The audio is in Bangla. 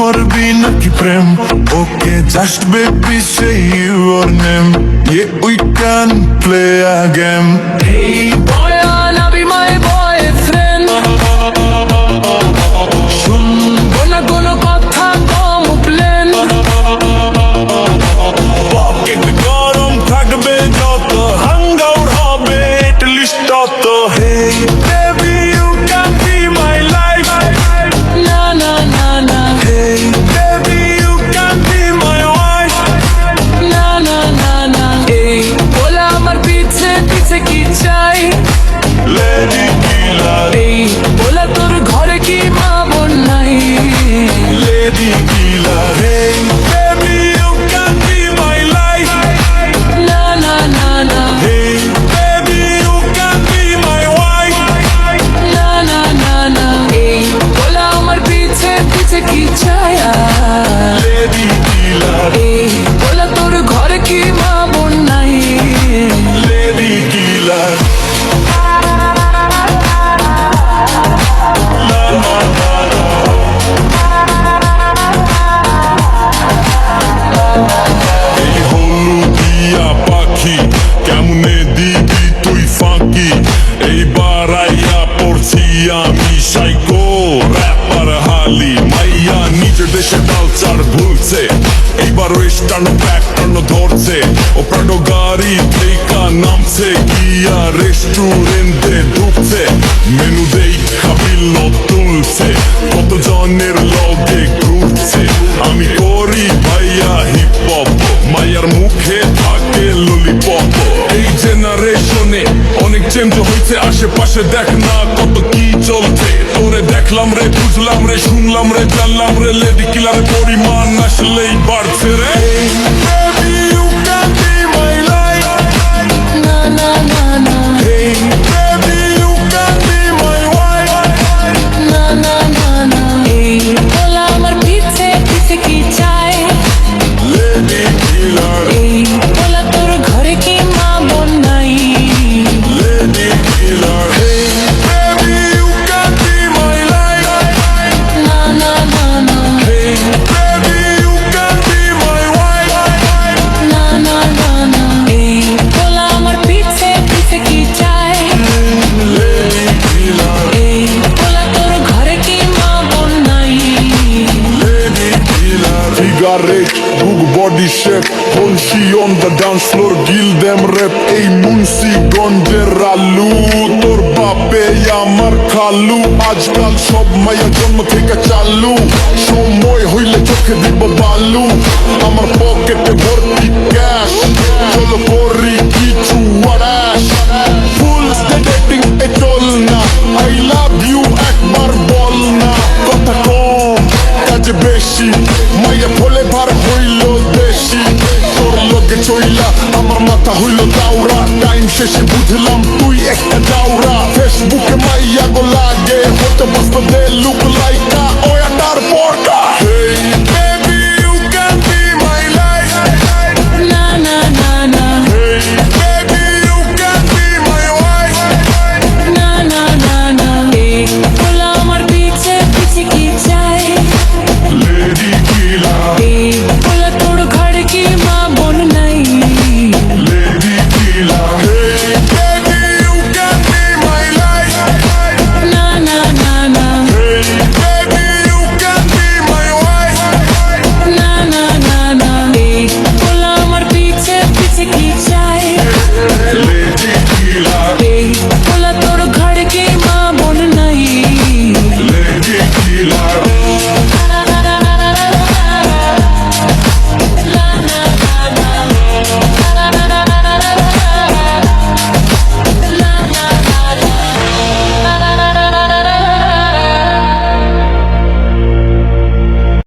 করবি নাকি প্রেম? Okay just baby say your name, yeah we can play a game. Hey boy, I'll be my boyfriend. শুনবো না কোনো কথা কমপ্লেন। পকেট গরম থাকবে যত, হাঙ্গার হবে এটলিস্ট তত। Hey baby you can be my life. না না না না Hey baby you can be my wife. না না না না এই বলা আমার পিছে পিছে কি চাই? Lady killer, এই বলা তোর ঘরে কি মা বোন নাই? lady killer. Hey baby you can be my life. না না না না Hey baby you can be my wife. না না না না এই বলা আমার পিছে পিছে কি চাই? Lady killer, এই বলা তোর ঘরে কি মা বোন নাই? lady killer. এই হলুদিয়া পাখি কেমনে দিবি তুই ফাঁকি? এইবার আইয়া পড়ছি আমি সাইকো র্যাপার হালি মাইয়া, নিজের দেশে কালচার ভুলছে, এইবার ওয়েস্টার্ন প্যাটার্ন ধরছে। ও প্রাডো গাড়ি থেকে নামছে, গিয়া রেস্টুরেন্টে ঢুকছে, মেনু দেখা বিল তুলছে, কত জনের লগে ঘুরছে। আমি করি ভাইয়া হিপ হপ, মায়ার মুখে থাকে ললিপপ। এই জেনারেশনে অনেক চেঞ্জ হয়েছে, আশেপাশে দেখ না কত কি চলছে। তোরে দেখলাম রে, বুঝলাম রে, শুনলাম রে, জানলাম রে, লেডি কিলারের পরিমাণ আসলেই বাড়ছে রে। Baby you can be my life. না না না না Hey baby you can be my wife. না না না না এই বলা আমার পিছে পিছে কি চাই? Lady killer, এই বলা তোর ঘরে কি মা বোন নাই? lady killer. Hey baby you can be my life. না না না না Hey baby you can be my wife. না না না না এই বলা আমার পিছে পিছে কি চাই? Lady killer, এই বলা তোর ঘরে কি মা বোন নাই? lady killer. Cigarette, bug body shape, Honshi on the dance floor, gil them rap. এই মুন্সি গঞ্জের আলু, তোর বাপে আমার খালু। আজকাল সব মায়া জন্ম থেকে চালু, সময় হইলে চোখে দিব বালু। আমার পকেটে ভর্তি ক্যাশ, চলো করি কিছু ওয়ারাস। ফুল ডেটিং এ চল না, আই লাভ ইউ একবার বল না। কথা কম কাজ বেশি, মায়া ফলে ভার হইল বেশি। তোর লগে চইলা আমার মাথা হইল দাউরা, টাইম শেষে বুঝলাম তুই একটা দাউরা। ফেসবুকে মাইয়া গো লাগে, হতে বসতে দে